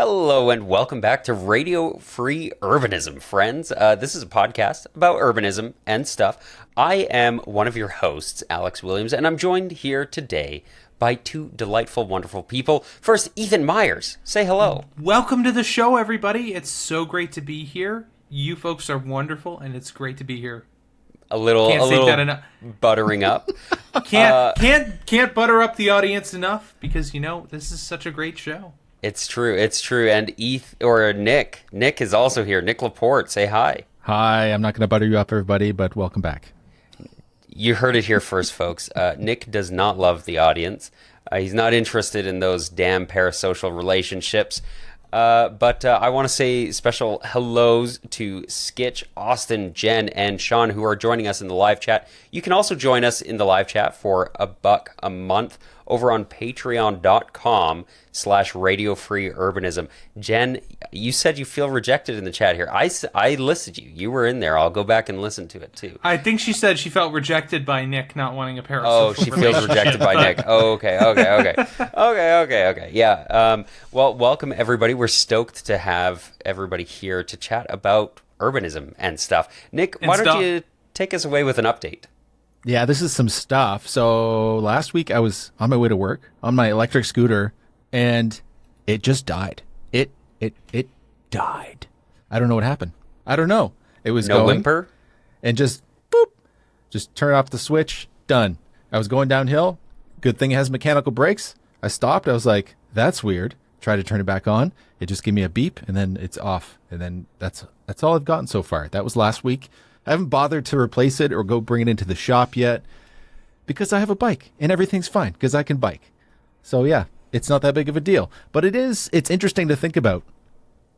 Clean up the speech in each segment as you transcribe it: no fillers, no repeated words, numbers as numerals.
Hello and welcome back to Radio Free Urbanism, friends. This is a podcast about urbanism and stuff. I am one of your hosts, Alex Williams, and I'm joined here today by two delightful, wonderful people. First, Ethan Myers. Say hello. Welcome to the show, everybody. It's so great to be here. You folks are wonderful, and it's great to be here. A little buttering up. Can't butter up the audience enough because this is such a great show. It's true. And Nick is also here. Nick Laporte, say hi. Hi, I'm not going to butter you up, everybody, but welcome back. You heard it here first, folks. Nick does not love the audience. He's not interested in those damn parasocial relationships. But I want to say special hellos to Skitch, Austin, Jen, and Sean, who are joining us in the live chat. You can also join us in the live chat for $1 a month over on patreon.com/radiofreeurbanism. Jen, you said you feel rejected in the chat here. I listed you. You were in there. I'll go back and listen to it, too. I think she said she felt rejected by Nick not wanting a parasocial Oh, she feels rejected by Nick. Oh, okay. Yeah. Well, welcome, everybody. We're stoked to have everybody here to chat about urbanism and stuff. Nick, why don't you take us away with an update? Yeah, this is some stuff. So last week I was on my way to work on my electric scooter and it just died. It died. I don't know what happened. I don't know. It was no whimper and just boop, just turn off the switch. Done. I was going downhill. Good thing it has mechanical brakes. I stopped. I was like, that's weird. Try to turn it back on. It just gave me a beep and then it's off. And then that's all I've gotten so far. That was last week. I haven't bothered to replace it or go bring it into the shop yet because I have a bike and everything's fine because I can bike. So yeah, it's not that big of a deal, but it's interesting to think about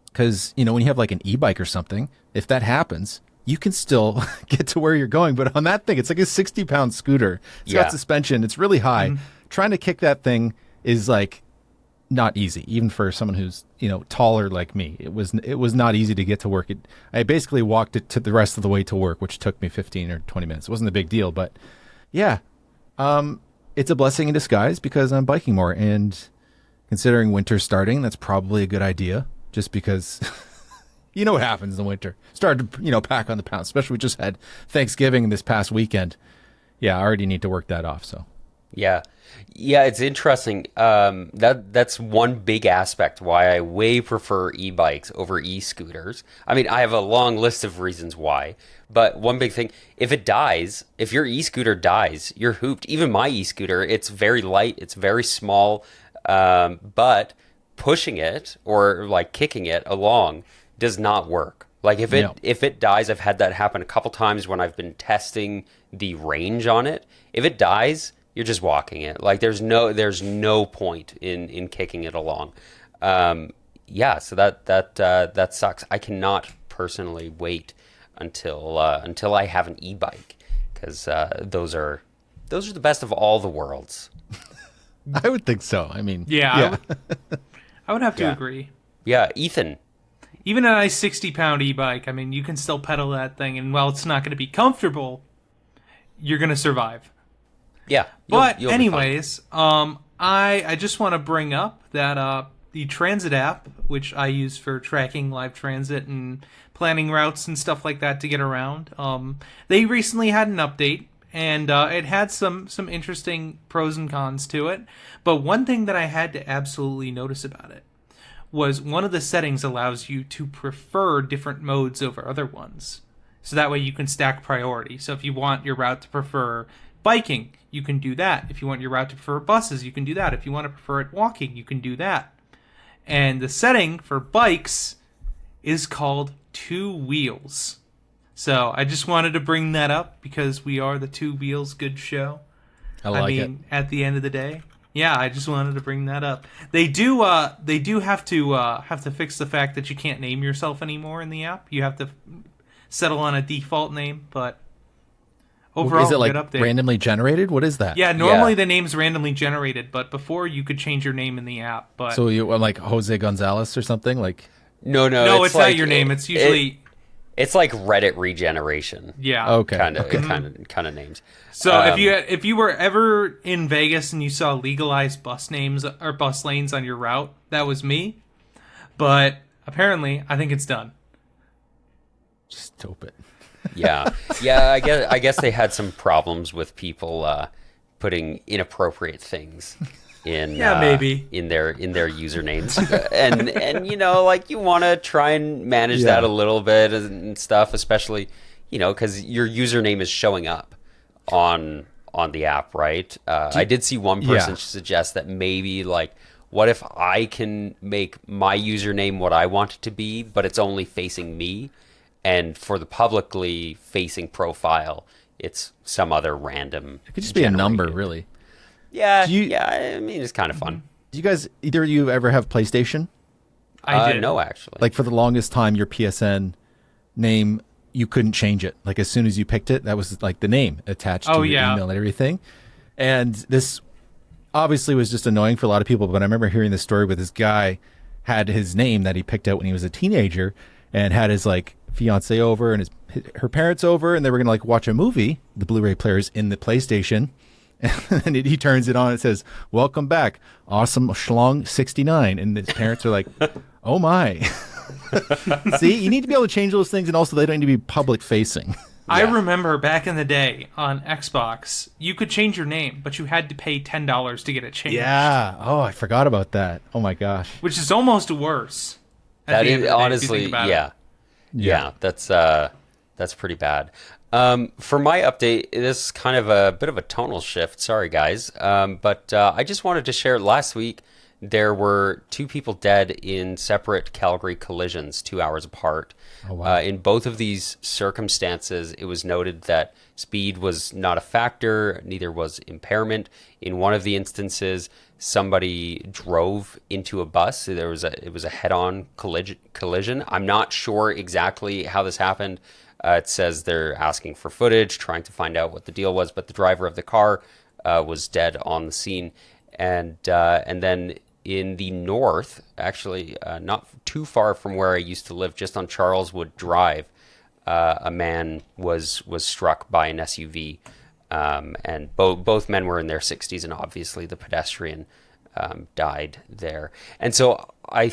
because, when you have like an e-bike or something, if that happens, you can still get to where you're going. But on that thing, it's like a 60-pound scooter. It's got suspension. It's really high. Mm-hmm. Trying to kick that thing is like not easy, even for someone who's taller like me. It was not easy to get to work. I basically walked it to the rest of the way to work, which took me 15 or 20 minutes. It wasn't a big deal, but yeah, it's a blessing in disguise because I'm biking more. And considering winter starting, that's probably a good idea. Just because what happens in the winter. Started to pack on the pounds. Especially we just had Thanksgiving this past weekend. Yeah, I already need to work that off. So yeah, it's interesting. That's one big aspect why I way prefer e-bikes over e-scooters. I mean, I have a long list of reasons why, but one big thing, if your e-scooter dies, you're hooped. Even my e-scooter, it's very light, it's very small, but pushing it or like kicking it along does not work. Like if it dies, I've had that happen a couple times when I've been testing the range on it. If it dies, you're just walking it. Like there's no point in kicking it along. So that sucks. I cannot personally wait until I have an e-bike because those are the best of all the worlds. I would think so. I mean, yeah. I would have to agree. Yeah, Ethan. Even a nice 60-pound e-bike, I mean, you can still pedal that thing, and while it's not going to be comfortable, you're going to survive. Yeah. You'll anyways, I just want to bring up that the transit app, which I use for tracking live transit and planning routes and stuff like that to get around, they recently had an update, and it had some interesting pros and cons to it. But one thing that I had to absolutely notice about it was one of the settings allows you to prefer different modes over other ones. So that way you can stack priority. So if you want your route to prefer biking, you can do that. If you want your route to prefer buses, you can do that. If you want to prefer it walking, you can do that. And the setting for bikes is called 2 wheels. So I just wanted to bring that up because we are the 2 Wheels Good Show. I mean, at the end of the day. Yeah, I just wanted to bring that up. They do have to fix the fact that you can't name yourself anymore in the app. You have to settle on a default name, but overall, is it like good update. Randomly generated? What is that? Yeah, normally the name's randomly generated, but before you could change your name in the app. But so you like Jose Gonzalez or something like? No, it's like, not your name. It's usually it's like Reddit regeneration. Yeah. Okay. Kind of names. So if you were ever in Vegas and you saw legalized bus names or bus lanes on your route, that was me. But apparently, I think it's done. Just dope it. Yeah. I guess they had some problems with people putting inappropriate things in maybe in their usernames, and like you want to try and manage that a little bit and stuff, especially because your username is showing up on the app, right? I did see one person suggest that maybe like, what if I can make my username what I want it to be, but it's only facing me, and for the publicly facing profile, it's some other random. It could just be a number, really. Yeah, I mean, it's kind of fun. Do you guys, either of you, ever have PlayStation? I did. No, actually. Like, for the longest time, your PSN name, you couldn't change it. Like, as soon as you picked it, that was like the name attached to your email and everything. And this obviously was just annoying for a lot of people, but I remember hearing this story where this guy had his name that he picked out when he was a teenager and had his like fiance over and her parents over, and they were gonna like watch a movie. The Blu-ray player's in the PlayStation, and he turns it on. It says, "Welcome back, awesome schlong 69," and his parents are like, "Oh my!" See, you need to be able to change those things, and also they don't need to be public facing. I remember back in the day on Xbox, you could change your name, but you had to pay $10 to get it changed. Yeah. Oh, I forgot about that. Oh my gosh. Which is almost worse. That is honestly, yeah. That's pretty bad. For my update, this is kind of a bit of a tonal shift. Sorry, guys, but I just wanted to share. Last week, there were 2 people dead in separate Calgary collisions 2 hours apart. Oh, wow. In both of these circumstances, it was noted that speed was not a factor, neither was impairment. In one of the instances, somebody drove into a bus. It was a head-on collision. I'm not sure exactly how this happened. It says they're asking for footage, trying to find out what the deal was, but the driver of the car was dead on the scene. And then in the north, actually not too far from where I used to live, just on Charleswood Drive, a man was struck by an SUV, and both men were in their 60s, and obviously the pedestrian died there. And so I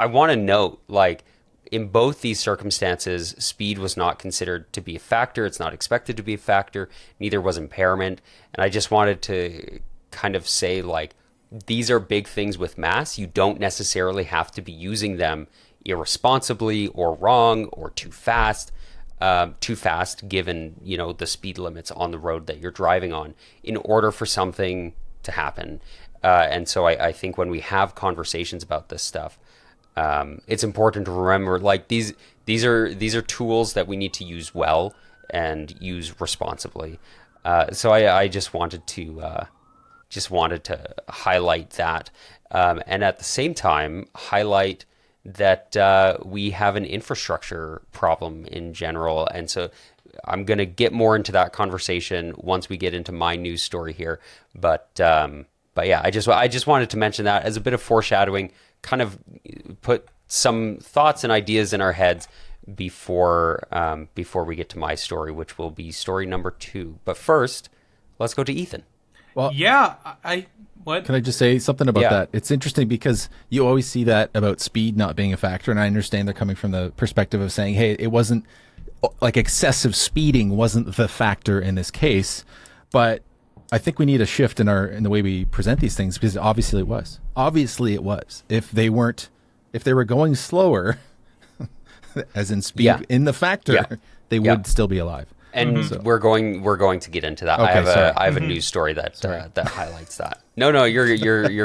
want to note, like, in both these circumstances, speed was not considered to be a factor. It's not expected to be a factor. Neither was impairment. And I just wanted to kind of say, like, these are big things with mass. You don't necessarily have to be using them irresponsibly or wrong or too fast given, the speed limits on the road that you're driving on in order for something to happen. And so I think when we have conversations about this stuff, it's important to remember, like, these are tools that we need to use well and use responsibly. So I just wanted to highlight that, and at the same time highlight that we have an infrastructure problem in general. And so I'm going to get more into that conversation once we get into my news story here. But yeah, I just wanted to mention that as a bit of foreshadowing, kind of put some thoughts and ideas in our heads before we get to my story, which will be story number 2. But first, let's go to Ethan. Well, yeah, what? Can I just say something about that? It's interesting because you always see that about speed not being a factor, and I understand they're coming from the perspective of saying, hey, it wasn't, like, excessive speeding wasn't the factor in this case, but I think we need a shift in the way we present these things, because obviously it was. Obviously it was. If they were going slower, as in speed in the factor, they would still be alive. And we're going to get into that. Okay, I have a news story that highlights that. No, you're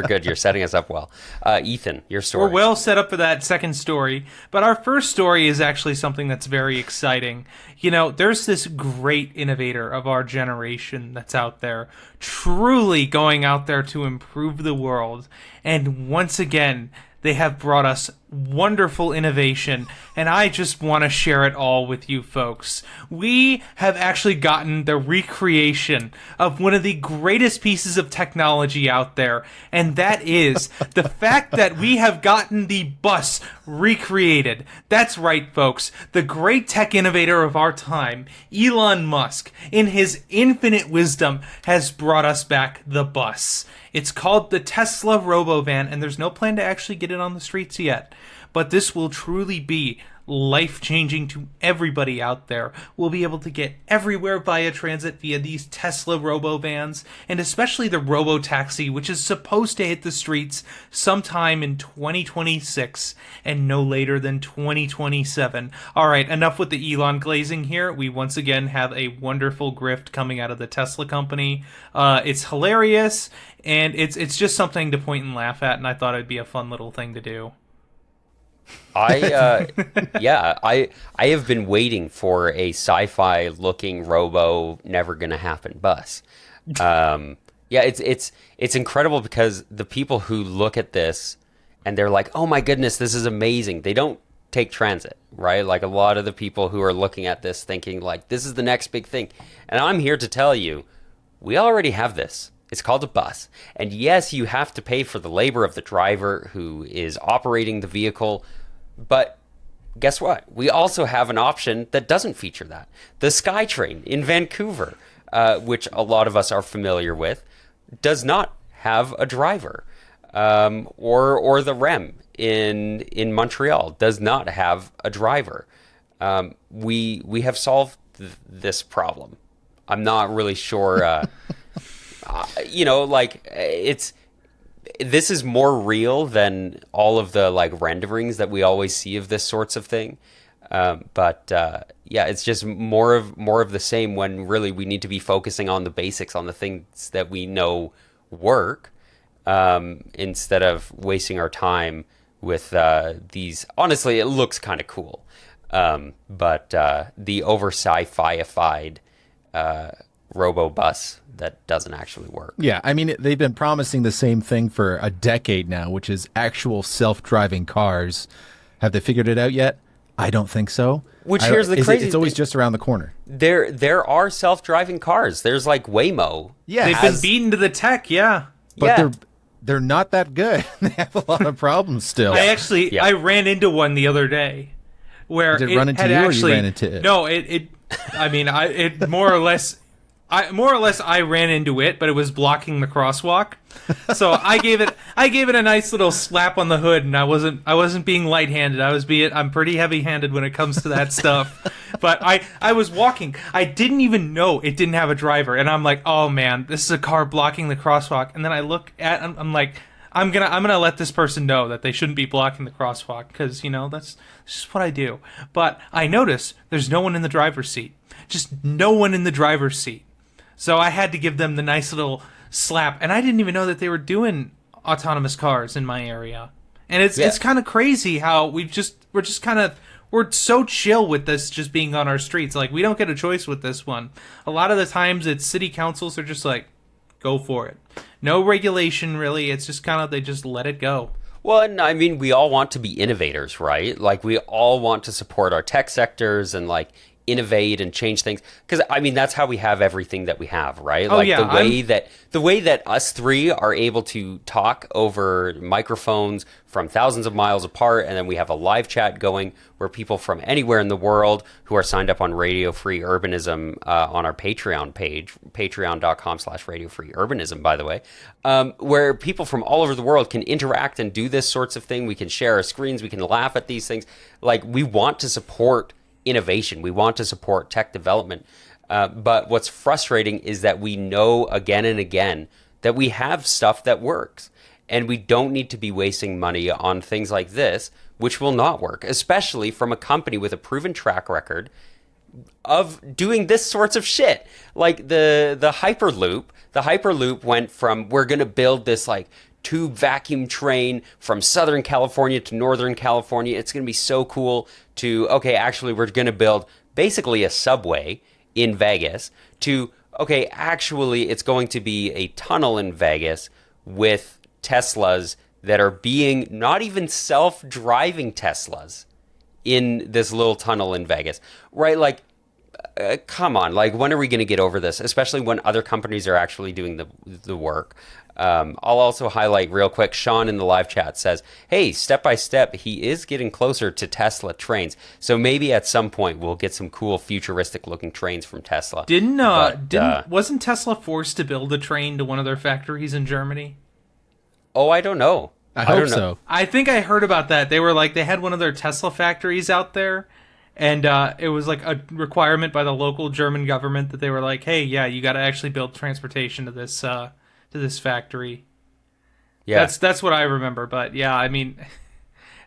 good. You're setting us up well. Ethan, your story. We're well set up for that second story, but our first story is actually something that's very exciting. There's this great innovator of our generation that's out there, truly going out there to improve the world, and once again, they have brought us wonderful innovation, and I just want to share it all with you folks. We have actually gotten the recreation of one of the greatest pieces of technology out there, and that is the fact that we have gotten the bus recreated. That's right, folks. The great tech innovator of our time, Elon Musk, in his infinite wisdom, has brought us back the bus. It's called the Tesla Robovan, and there's no plan to actually get it on the streets yet. But this will truly be life-changing to everybody out there. We'll be able to get everywhere via transit via these Tesla Robovans, and especially the Robotaxi, which is supposed to hit the streets sometime in 2026 and no later than 2027. All right, enough with the Elon glazing here. We once again have a wonderful grift coming out of the Tesla company. It's hilarious, and it's just something to point and laugh at, and I thought it'd be a fun little thing to do. I have been waiting for a sci-fi looking robo never gonna happen bus. It's incredible because the people who look at this and they're like, oh my goodness, this is amazing. They don't take transit, right? Like a lot of the people who are looking at this thinking like this is the next big thing. And I'm here to tell you, we already have this. It's called a bus. And yes, you have to pay for the labor of the driver who is operating the vehicle. But guess what? We also have an option that doesn't feature that. The SkyTrain in Vancouver, which a lot of us are familiar with, does not have a driver. Or the REM in Montreal does not have a driver. We have solved this problem. I'm not really sure... this is more real than all of the like renderings that we always see of this sorts of thing. It's just more of the same when really we need to be focusing on the basics, on the things that we know work, instead of wasting our time with these. Honestly, it looks kind of cool, but the over sci-fi-ified robo bus that doesn't actually work. Yeah, I mean, they've been promising the same thing for a decade now, which is actual self-driving cars. Have they figured it out yet? I don't think so. Here's the crazy It's always just around the corner. There are self-driving cars. There's like Waymo. Yeah, they've been beaten to the tech, yeah. But they're not that good. They have a lot of problems still. I ran into one the other day where Did it run into you actually, or you ran into it? No, it more or less I ran into it, but it was blocking the crosswalk. So I gave it a nice little slap on the hood, and I wasn't being light-handed. I'm pretty heavy-handed when it comes to that stuff. But I was walking. I didn't even know it didn't have a driver, and I'm like, oh man, this is a car blocking the crosswalk. And then I look at, I'm like, I'm gonna let this person know that they shouldn't be blocking the crosswalk because that's just what I do. But I notice there's no one in the driver's seat, just no one in the driver's seat. So I had to give them the nice little slap, and I didn't even know that they were doing autonomous cars in my area. And it's kind of crazy how we're so chill with this just being on our streets. Like, we don't get a choice with this one. A lot of the times it's city councils are just like, go for it. No regulation, really. It's just kind of, they just let it go. Well, and I mean, we all want to be innovators, right? Like, we all want to support our tech sectors and, like, innovate and change things, because I mean that's how we have everything that we have, right? The way that us three are able to talk over microphones from thousands of miles apart, and then we have a live chat going where people from anywhere in the world who are signed up on Radio Free Urbanism on our Patreon page, patreon.com/radiofreeurbanism, by the way, where people from all over the world can interact and do this sorts of thing. We can share our screens, we can laugh at these things. Like, we want to support innovation. We want to support tech development. But what's frustrating is that we know again and again that we have stuff that works. And we don't need to be wasting money on things like this, which will not work, especially from a company with a proven track record of doing this sorts of shit. Like the Hyperloop. The Hyperloop went from, we're going to build this like tube vacuum train from Southern California to Northern California. It's going to be so cool, to, okay, actually, we're going to build basically a subway in Vegas, to, okay, actually, it's going to be a tunnel in Vegas with Teslas that are being not even self-driving Teslas in this little tunnel in Vegas, right? Like, come on, like when are we going to get over this? Especially when other companies are actually doing the work. I'll also highlight real quick. Sean in the live chat says, "Hey, step by step, he is getting closer to Tesla trains. So maybe at some point we'll get some cool futuristic looking trains from Tesla." Wasn't Tesla forced to build a train to one of their factories in Germany? Oh, I don't know. I hope don't know. so. I think I heard about that. They were like, they had one of their Tesla factories out there, and it was like a requirement by the local German government that they were like, hey, yeah, you got to actually build transportation to this factory. Yeah, That's what I remember. But yeah, I mean,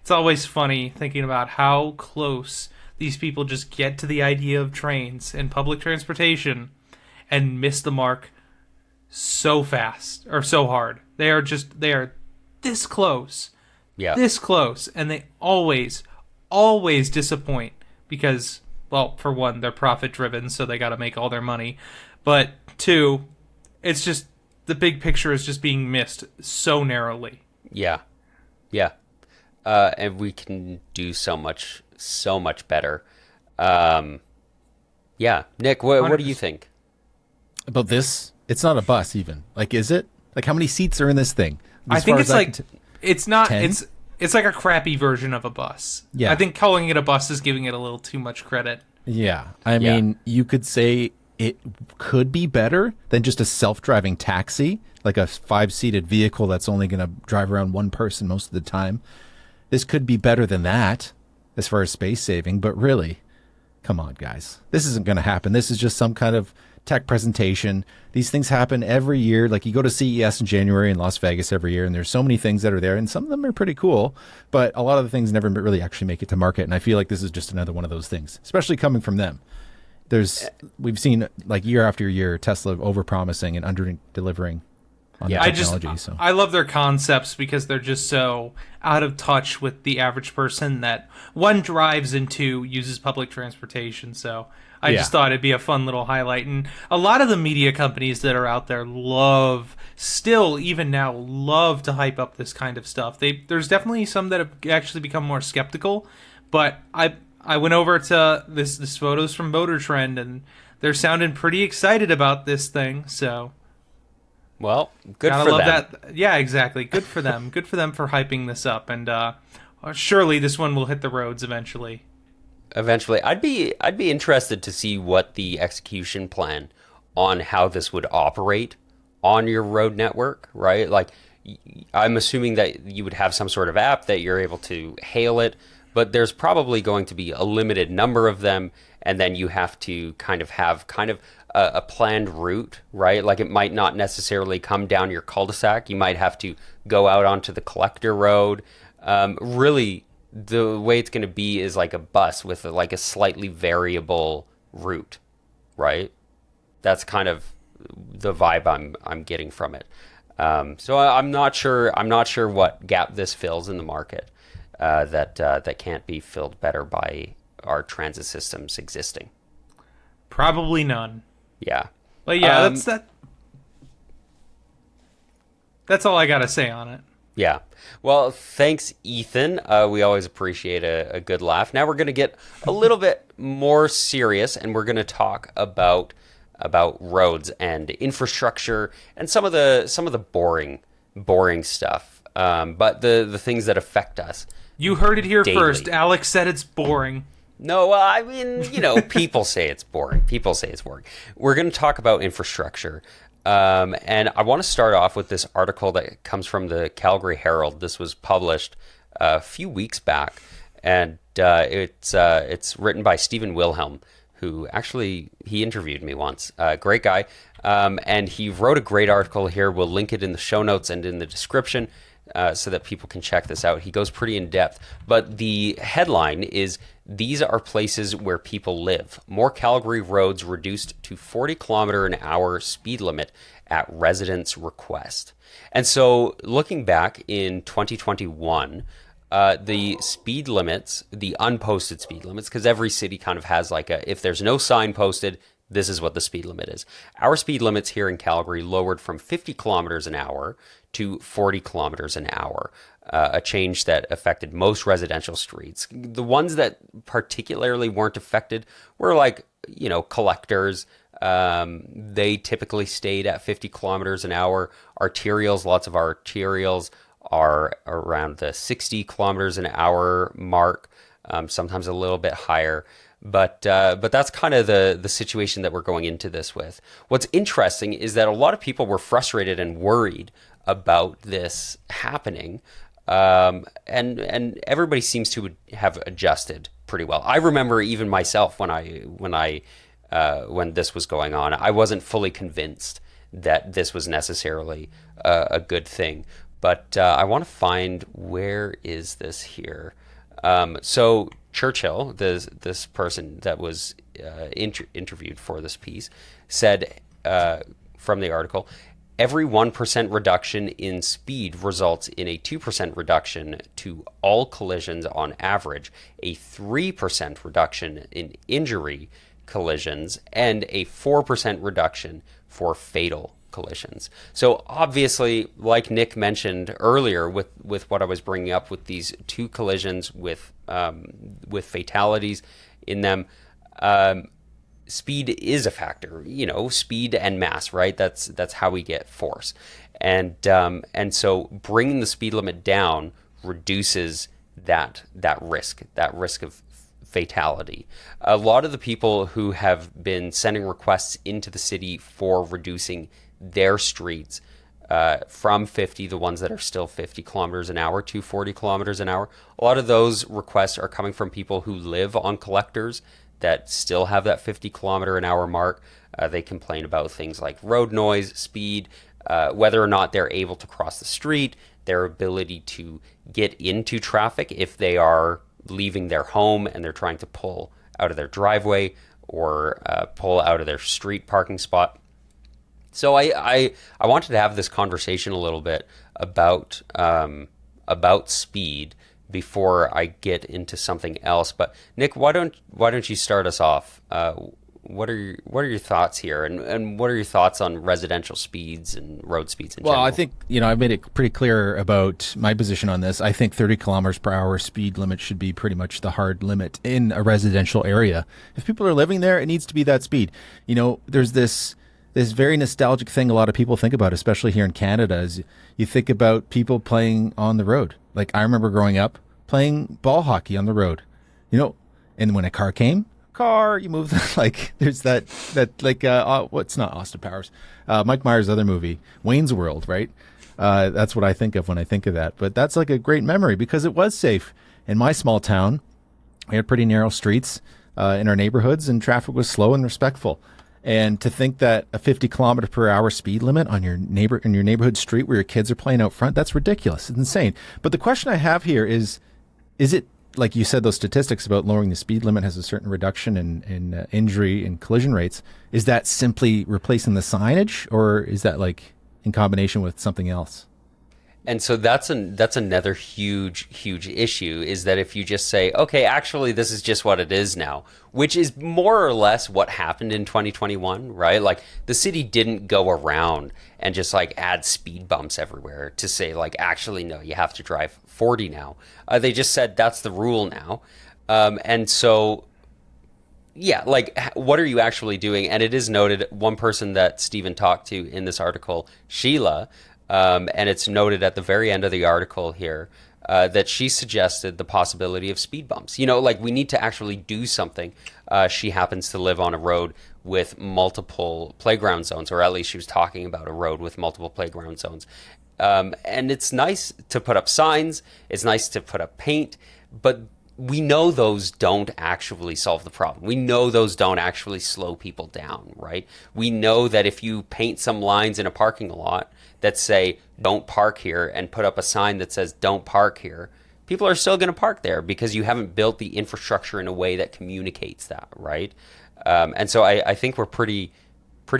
it's always funny thinking about how close these people just get to the idea of trains and public transportation and miss the mark so fast or so hard. They are this close. yeah, This close, and they always disappoint because, well, for one, they're profit driven, so they got to make all their money. But two, it's just the big picture is just being missed so narrowly. yeah, yeah. And we can do so much better. Yeah, Nick, what do you think? About this, it's not a bus even. Like, is it? Like, how many seats are in this thing? I think it's like it's not 10? it's like a crappy version of a bus. Yeah. I think calling it a bus is giving it a little too much credit. Yeah. I mean, you could say it could be better than just a self-driving taxi, like a 5-seated vehicle that's only going to drive around one person most of the time. This could be better than that as far as space saving, but really, come on, guys. This isn't going to happen. This is just some kind of tech presentation. These things happen every year. Like, you go to CES in January in Las Vegas every year, and there's so many things that are there, and some of them are pretty cool, but a lot of the things never really actually make it to market. And I feel like this is just another one of those things, especially coming from them. We've seen, like, year after year, Tesla overpromising and under delivering on the technology. I love their concepts because they're just so out of touch with the average person that one drives and two uses public transportation. So I just thought it'd be a fun little highlight. And a lot of the media companies that are out there even now love to hype up this kind of stuff. There's definitely some that have actually become more skeptical, but I went over to this photos from Motor Trend, and they're sounding pretty excited about this thing. So, well, good for them. That. Yeah, exactly. Good for them. Good for them for hyping this up, and surely this one will hit the roads eventually. Eventually, I'd be interested to see what the execution plan on how this would operate on your road network, right? Like, I'm assuming that you would have some sort of app that you're able to hail it, but there's probably going to be a limited number of them, and then you have to have a planned route, right? Like, it might not necessarily come down your cul-de-sac. You might have to go out onto the collector road. Really, the way it's going to be is like a bus with like a slightly variable route, right? That's kind of the vibe I'm getting from it. So I'm not sure what gap this fills in the market that can't be filled better by our transit systems existing. Probably none. Yeah. But yeah, that's all I got to say on it. Yeah. Well, thanks, Ethan. We always appreciate a good laugh. Now we're going to get a little bit more serious, and we're going to talk about roads and infrastructure and some of the boring stuff. But the things that affect us. You heard it here daily. first. Alex said it's boring. No, I mean, people say it's boring. People say it's boring. We're going to talk about infrastructure. And I want to start off with this article that comes from the Calgary Herald. This was published a few weeks back, and it's written by Stephen Wilhelm, who actually he interviewed me once. Great guy, and he wrote a great article here. We'll link it in the show notes and in the description so that people can check this out. He goes pretty in depth, but the headline is, "These are places where people live. More Calgary roads reduced to 40-kilometer-an-hour speed limit at residents' request." And so looking back in 2021, the speed limits, the unposted speed limits, because every city kind of has like if there's no sign posted, this is what the speed limit is. Our speed limits here in Calgary lowered from 50 kilometers an hour to 40 kilometers an hour, a change that affected most residential streets. The ones that particularly weren't affected were like, collectors. They typically stayed at 50 kilometers an hour. Arterials, lots of arterials are around the 60 kilometers an hour mark, sometimes a little bit higher. But that's kind of the situation that we're going into this with. What's interesting is that a lot of people were frustrated and worried about this happening, and everybody seems to have adjusted pretty well. I remember even myself when this was going on, I wasn't fully convinced that this was necessarily a good thing. But I want to find, where is this here? So Churchill, this person that was interviewed for this piece, said from the article, every 1% reduction in speed results in a 2% reduction to all collisions on average, a 3% reduction in injury collisions, and a 4% reduction for fatal collisions. So obviously, like Nick mentioned earlier, with what I was bringing up with these two collisions with fatalities in them, speed is a factor. Speed and mass, right? That's how we get force, and so bringing the speed limit down reduces that risk of fatality. A lot of the people who have been sending requests into the city for reducing their streets from 50, the ones that are still 50 kilometers an hour, to 40 kilometers an hour, a lot of those requests are coming from people who live on collectors that still have that 50 kilometer an hour mark. They complain about things like road noise, speed, whether or not they're able to cross the street, their ability to get into traffic if they are leaving their home and they're trying to pull out of their driveway or pull out of their street parking spot. So I wanted to have this conversation a little bit about speed before I get into something else. But Nick, why don't you start us off? What are your thoughts here, and what are your thoughts on residential speeds and road speeds in general? Well, I think I've made it pretty clear about my position on this. I think 30 kilometers per hour speed limit should be pretty much the hard limit in a residential area. If people are living there, it needs to be that speed. There's this very nostalgic thing a lot of people think about, especially here in Canada, is you think about people playing on the road. Like, I remember growing up playing ball hockey on the road, and when a car came, you move there's that what's not Austin Powers, Mike Myers' other movie, Wayne's World, right? That's what I think of when I think of that. But that's like a great memory because it was safe. In my small town, we had pretty narrow streets in our neighborhoods, and traffic was slow and respectful. And to think that a 50 kilometer per hour speed limit on your neighborhood street where your kids are playing out front, that's ridiculous. It's insane. But the question I have here is it, like you said, those statistics about lowering the speed limit has a certain reduction in injury and collision rates. Is that simply replacing the signage, or is that like in combination with something else? And so that's another huge issue, is that if you just say, okay, actually this is just what it is now, which is more or less what happened in 2021, right? Like, the city didn't go around and just like add speed bumps everywhere to say like, actually, no, you have to drive 40 now. They just said that's the rule now. And so, yeah, like, what are you actually doing? And it is noted, one person that Stephen talked to in this article, Sheila, and it's noted at the very end of the article here, that she suggested the possibility of speed bumps. Like, we need to actually do something. She happens to live on a road with multiple playground zones, or at least she was talking about a road with multiple playground zones. And it's nice to put up signs. It's nice to put up paint, but we know those don't actually solve the problem. We know those don't actually slow people down, right? We know that if you paint some lines in a parking lot that say, don't park here, and put up a sign that says, don't park here, people are still going to park there because you haven't built the infrastructure in a way that communicates that, right? And so I think we're pretty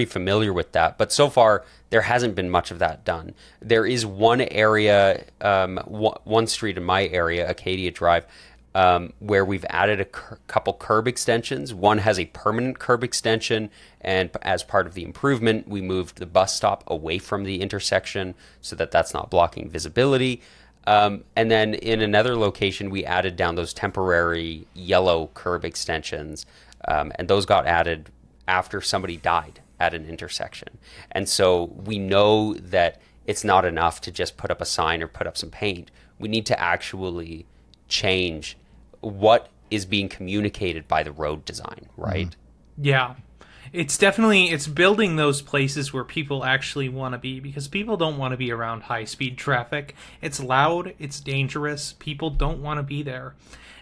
familiar with that. But so far, there hasn't been much of that done. There is one area, one street in my area, Acadia Drive, where we've added a couple curb extensions. One has a permanent curb extension, and as part of the improvement, we moved the bus stop away from the intersection so that that's not blocking visibility. And then in another location, we added down those temporary yellow curb extensions, and those got added after somebody died at an intersection. And so we know that it's not enough to just put up a sign or put up some paint. We need to actually change what is being communicated by the road design, right? Yeah. It's building those places where people actually want to be, because people don't want to be around high-speed traffic. It's loud, it's dangerous, people don't want to be there.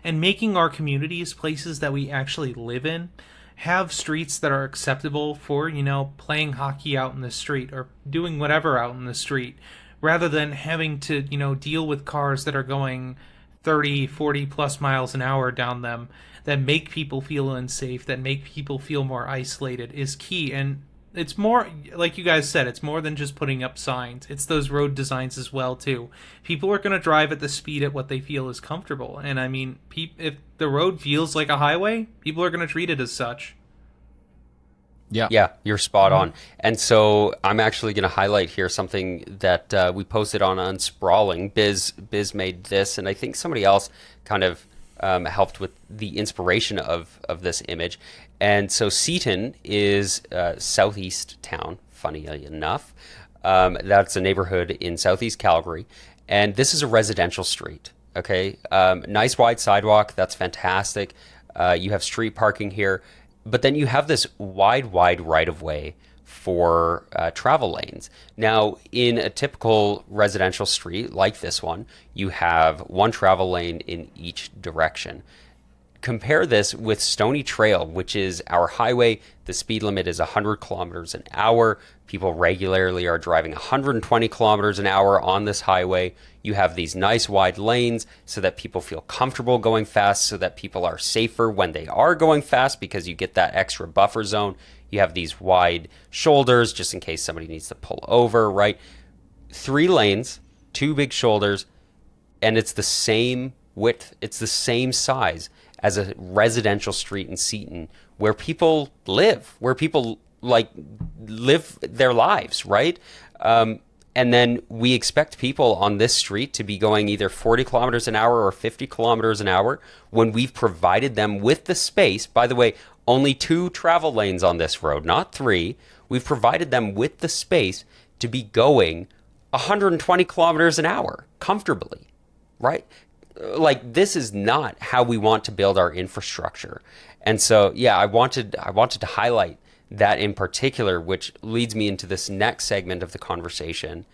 And making our communities places that we actually live in, have streets that are acceptable for, playing hockey out in the street or doing whatever out in the street, rather than having to, deal with cars that are going 30, 40 plus miles an hour down them, that make people feel unsafe, that make people feel more isolated, is key. And it's more, like you guys said, it's more than just putting up signs. It's those road designs as well, too. People are going to drive at the speed at what they feel is comfortable. And I mean, if the road feels like a highway, people are going to treat it as such. Yeah, you're spot on. And so I'm actually going to highlight here something that we posted on Unsprawling. Biz made this, and I think somebody else kind of helped with the inspiration of this image. And so Seaton is a southeast town, funny enough. That's a neighborhood in southeast Calgary. And this is a residential street, okay? Nice wide sidewalk, that's fantastic. You have street parking here. But then you have this wide right-of-way for travel lanes. Now, in a typical residential street like this one, you have one travel lane in each direction. Compare this with Stony Trail, which is our highway. The speed limit is 100 kilometers an hour. People regularly are driving 120 kilometers an hour on this highway. You have these nice wide lanes so that people feel comfortable going fast, so that people are safer when they are going fast, because you get that extra buffer zone. You have these wide shoulders just in case somebody needs to pull over, right? 3 lanes, 2 big shoulders, and it's the same width. It's the same size as a residential street in Seaton, where people live, where people live their lives, right? And then we expect people on this street to be going either 40 kilometers an hour or 50 kilometers an hour when we've provided them with the space. By the way, only 2 travel lanes on this road, not 3. We've provided them with the space to be going 120 kilometers an hour comfortably, right? Like, this is not how we want to build our infrastructure. And so, yeah, I wanted to highlight that in particular, which leads me into this next segment of the conversation,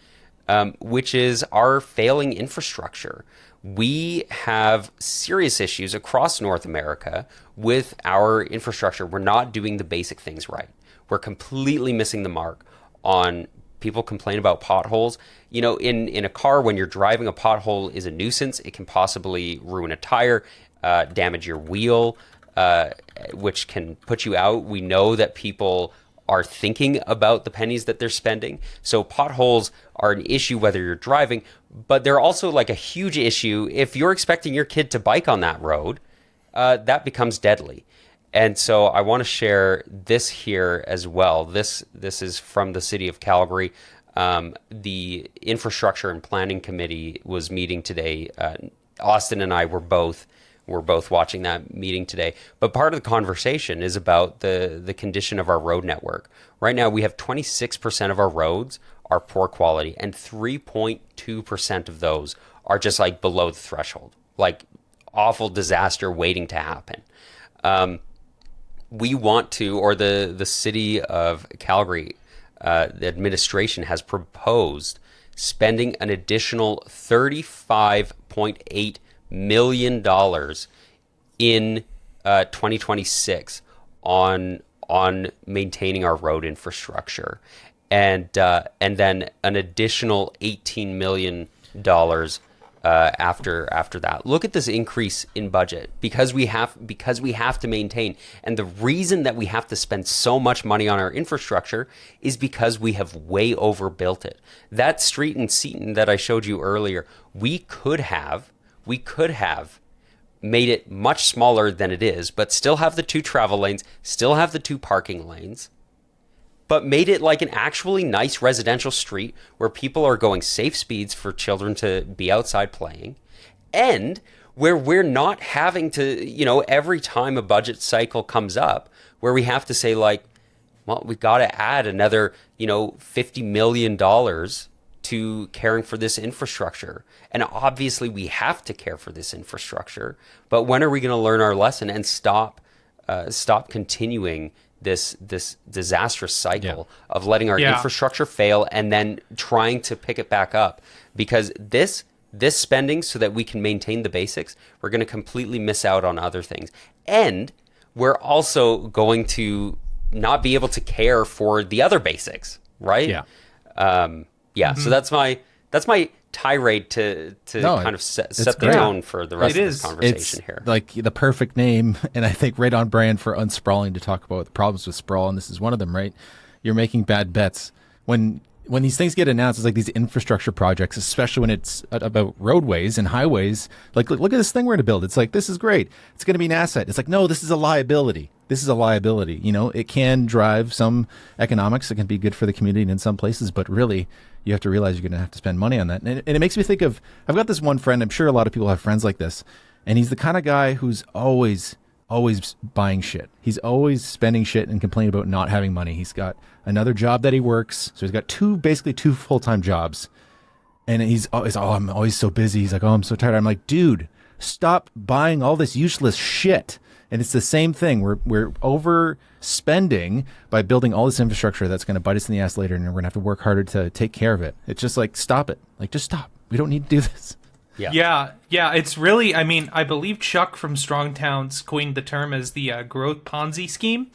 which is our failing infrastructure. We have serious issues across North America with our infrastructure. We're not doing the basic things right. We're completely missing the mark on. People complain about potholes. In a car, when you're driving, a pothole is a nuisance. It can possibly ruin a tire, damage your wheel, which can put you out. We know that people are thinking about the pennies that they're spending. So potholes are an issue whether you're driving, but they're also like a huge issue if you're expecting your kid to bike on that road. That becomes deadly. And so I want to share this here as well. This is from the city of Calgary. The Infrastructure and Planning Committee was meeting today. Austin and I were both watching that meeting today. But part of the conversation is about the condition of our road network. Right now, we have 26% of our roads are poor quality, and 3.2% of those are just like below the threshold, like awful disaster waiting to happen. We want to, or the city of Calgary, the administration has proposed spending an additional $35.8 million in 2026 on maintaining our road infrastructure, and then an additional $18 million after that. Look at this increase in budget because we have to maintain. And the reason that we have to spend so much money on our infrastructure is because we have way overbuilt it. That street in Seaton that I showed you earlier, we could have made it much smaller than it is, but still have the 2 travel lanes, still have the 2 parking lanes, but made it like an actually nice residential street where people are going safe speeds for children to be outside playing, and where we're not having to, every time a budget cycle comes up, where we have to say like, well, we got to add another, $50 million to caring for this infrastructure. And obviously we have to care for this infrastructure, but when are we going to learn our lesson and stop continuing this disastrous cycle of letting our infrastructure fail and then trying to pick it back up? Because this spending so that we can maintain the basics, we're going to completely miss out on other things. And we're also going to not be able to care for the other basics, right? So that's my tirade to kind of set the tone for the rest of this conversation here. Like the perfect name, and I think right on brand for Unsprawling to talk about the problems with sprawl, and this is one of them, right? You're making bad bets. When these things get announced, it's like these infrastructure projects, especially when it's about roadways and highways. Like, look at this thing we're going to build. It's like, this is great. It's going to be an asset. It's like, no, this is a liability. This is a liability. It can drive some economics. It can be good for the community in some places, but really, you have to realize you're going to have to spend money on that. And it makes me think of, I've got this one friend, I'm sure a lot of people have friends like this, and he's the kind of guy who's always buying shit. He's always spending shit and complaining about not having money. He's got another job that he works. So he's got basically two full-time jobs. And he's always, I'm always so busy. He's like, I'm so tired. I'm like, dude, stop buying all this useless shit. And it's the same thing. We're overspending by building all this infrastructure that's going to bite us in the ass later, and we're going to have to work harder to take care of it. It's just like, stop it. Like, just stop. We don't need to do this. Yeah. It's really, I believe Chuck from Strong Towns coined the term as the growth Ponzi scheme,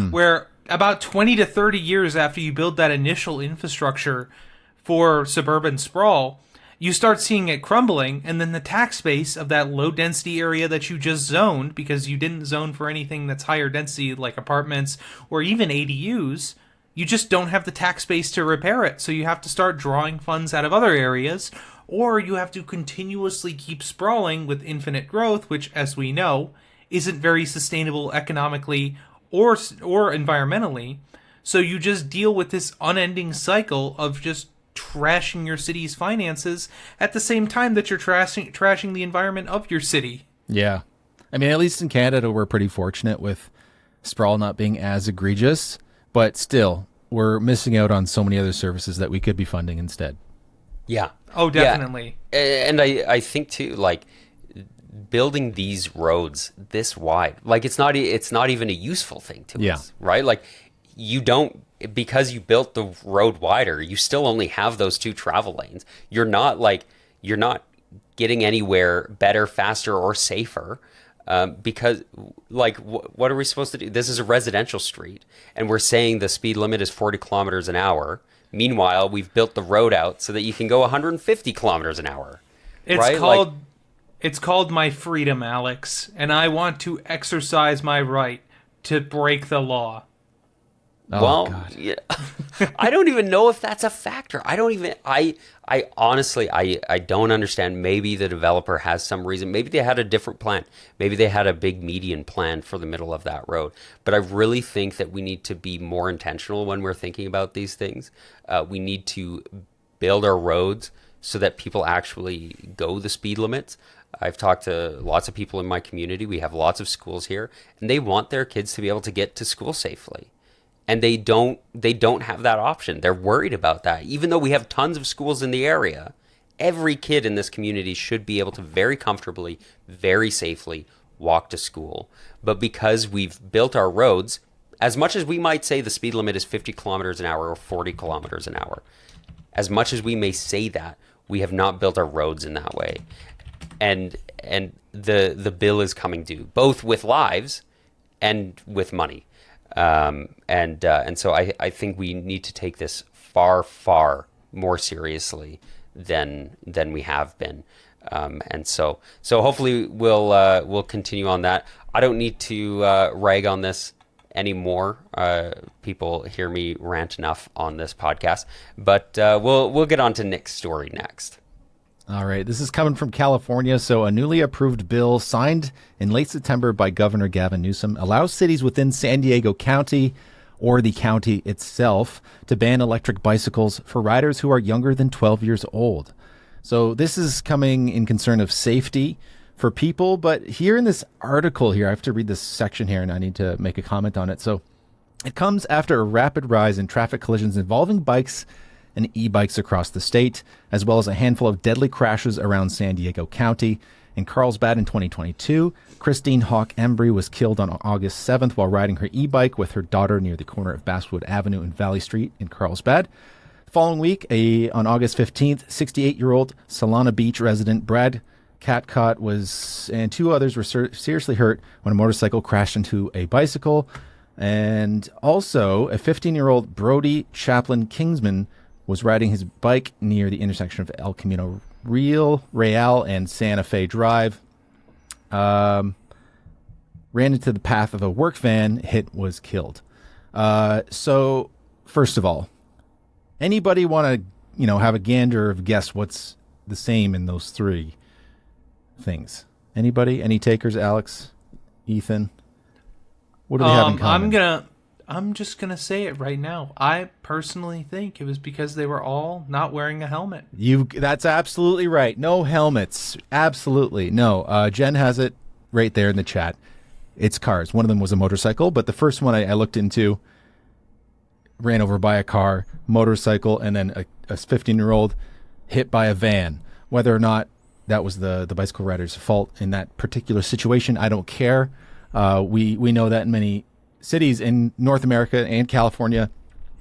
where about 20 to 30 years after you build that initial infrastructure for suburban sprawl, you start seeing it crumbling, and then the tax base of that low density area that you just zoned, because you didn't zone for anything that's higher density like apartments or even ADUs, you just don't have the tax base to repair it. So you have to start drawing funds out of other areas, or you have to continuously keep sprawling with infinite growth, which, as we know, isn't very sustainable economically or environmentally. So you just deal with this unending cycle of just trashing your city's finances at the same time that you're trashing the environment of your city. Yeah. At least in Canada, we're pretty fortunate with sprawl not being as egregious, but still, we're missing out on so many other services that we could be funding instead. Yeah. Oh, definitely. Yeah. And I think too, like, building these roads this wide, like, it's not even a useful thing to us, right? Like, you don't, because you built the road wider, you still only have those 2 travel lanes. You're not getting anywhere better, faster, or safer. Because, like, what are we supposed to do? This is a residential street, and we're saying the speed limit is 40 kilometers an hour. Meanwhile, we've built the road out so that you can go 150 kilometers an hour. It's called my freedom, Alex, and I want to exercise my right to break the law. God. Yeah. I don't even know if that's a factor. I honestly, I don't understand. Maybe the developer has some reason. Maybe they had a different plan. Maybe they had a big median plan for the middle of that road. But I really think that we need to be more intentional when we're thinking about these things. We need to build our roads so that people actually go the speed limits. I've talked to lots of people in my community. We have lots of schools here, and they want their kids to be able to get to school safely. And they don't have that option. They're worried about that. Even though we have tons of schools in the area, every kid in this community should be able to very comfortably, very safely walk to school. But because we've built our roads, as much as we might say the speed limit is 50 kilometers an hour or 40 kilometers an hour, as much as we may say that, we have not built our roads in that way. And the bill is coming due, both with lives and with money. And so I think we need to take this far, far more seriously than we have been. And so hopefully we'll continue on that. I don't need to rag on this anymore. People hear me rant enough on this podcast, but we'll get on to Nick's story next. All right, this is coming from California. So, a newly approved bill signed in late September by Governor Gavin Newsom allows cities within San Diego County or the county itself to ban electric bicycles for riders who are younger than 12 years old. So, this is coming in concern of safety for people. But here in this article here, I have to read this section here and I need to make a comment on it. So, it comes after a rapid rise in traffic collisions involving bikes and e-bikes across the state, as well as a handful of deadly crashes around San Diego County. In Carlsbad in 2022, Christine Hawk Embry was killed on August 7th while riding her e-bike with her daughter near the corner of Basswood Avenue and Valley Street in Carlsbad. The following week, on August 15th, 68-year-old Solana Beach resident Brad Catcott and two others were seriously hurt when a motorcycle crashed into a bicycle. And also, a 15-year-old Brody Chaplin Kingsman was riding his bike near the intersection of El Camino Real and Santa Fe Drive. Ran into the path of a work van, was killed. So, first of all, anybody want to, have a gander of guess what's the same in those three things? Anybody? Any takers? Alex? Ethan? What do they have in common? I'm just gonna say it right now. I personally think it was because they were all not wearing a helmet. That's absolutely right. No helmets. Absolutely. No. Jen has it right there in the chat. It's cars. One of them was a motorcycle, but the first one I looked into ran over by a car, motorcycle, and then a 15-year-old hit by a van. Whether or not that was the bicycle rider's fault in that particular situation, I don't care. We know that in many cities in North America and California,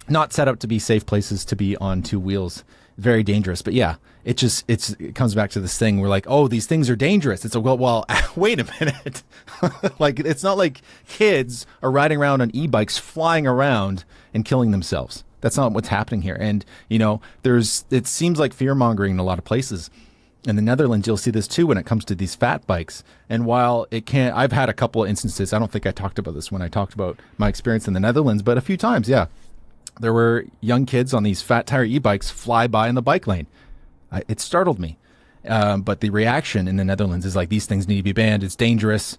not set up to be safe places to be on two wheels. Very dangerous. But yeah, it comes back to this thing. We're like, oh, these things are dangerous. It's well, wait a minute. Like, it's not like kids are riding around on e-bikes, flying around and killing themselves. That's not what's happening here. And, it seems like fear mongering in a lot of places. In the Netherlands, you'll see this too when it comes to these fat bikes. And while I've had a couple of instances, I don't think I talked about this when I talked about my experience in the Netherlands, but a few times, yeah. There were young kids on these fat tire e-bikes fly by in the bike lane. It startled me. But the reaction in the Netherlands is like, these things need to be banned. It's dangerous.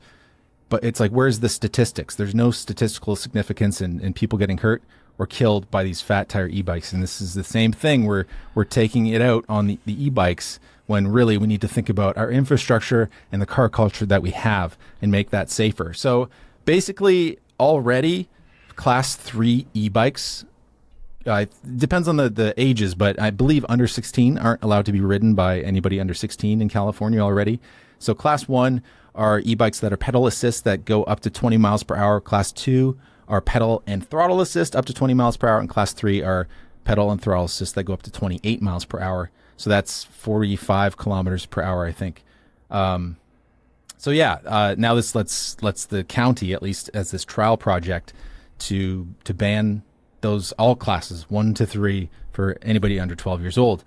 But it's like, where's the statistics? There's no statistical significance in people getting hurt or killed by these fat tire e-bikes. And this is the same thing. We're taking it out on the e-bikes when really we need to think about our infrastructure and the car culture that we have and make that safer. So basically already class 3 e-bikes, depends on the ages, but I believe under 16 aren't allowed to be ridden by anybody under 16 in California already. So class 1 are e-bikes that are pedal assist that go up to 20 miles per hour. Class 2 are pedal and throttle assist up to 20 miles per hour. And class 3 are pedal and throttle assist that go up to 28 miles per hour. So that's 45 kilometers per hour, I think. Now this lets the county, at least as this trial project, to ban those all classes 1 to 3 for anybody under 12 years old.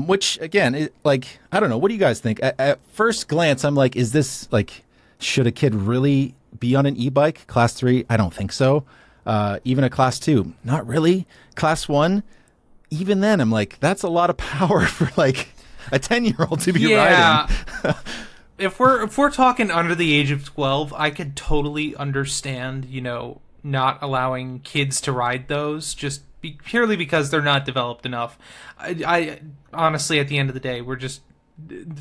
Which again, I don't know. What do you guys think? At first glance, I'm like, is this should a kid really be on an e-bike? Class 3? I don't think so. Even a class 2? Not really. Class 1? Even then, I'm like, that's a lot of power for a 10-year-old to be riding. If we're talking under the age of 12, I could totally understand, not allowing kids to ride those just purely because they're not developed enough. I honestly, at the end of the day, we're just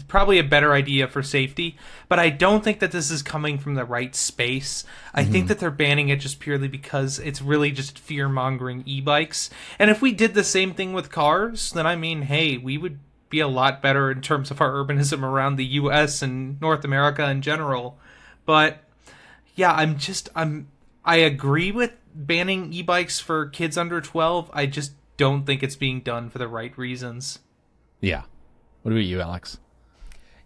probably a better idea for safety, but I don't think that this is coming from the right space. I think that they're banning it just purely because it's really just fear-mongering e-bikes. And if we did the same thing with cars, then hey, we would be a lot better in terms of our urbanism around the US and North America in general. But yeah, I agree with banning e-bikes for kids under 12. I just don't think it's being done for the right reasons. Yeah. What about you, Alex?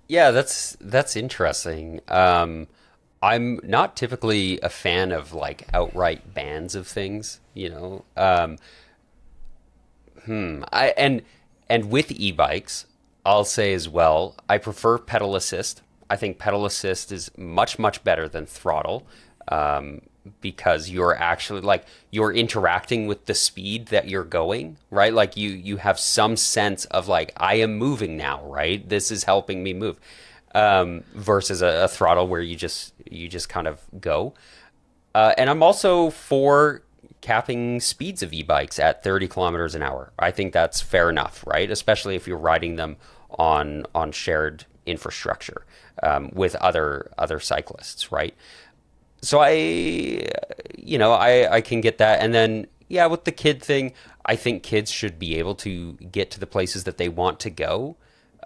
Yeah, that's interesting. I'm not typically a fan of outright bans of things, and with e-bikes, I'll say as well, I prefer pedal assist. I think pedal assist is much, much better than throttle. because you're actually like you're interacting with the speed that you're going, right? Like you have some sense of like I am moving now, right? This is helping me move, versus a throttle where you just kind of go. And I'm also for capping speeds of e-bikes at 30 kilometers an hour. I think that's fair enough, right? Especially if you're riding them on shared infrastructure, with other cyclists, right? So I can get that. And then, yeah, with the kid thing, I think kids should be able to get to the places that they want to go,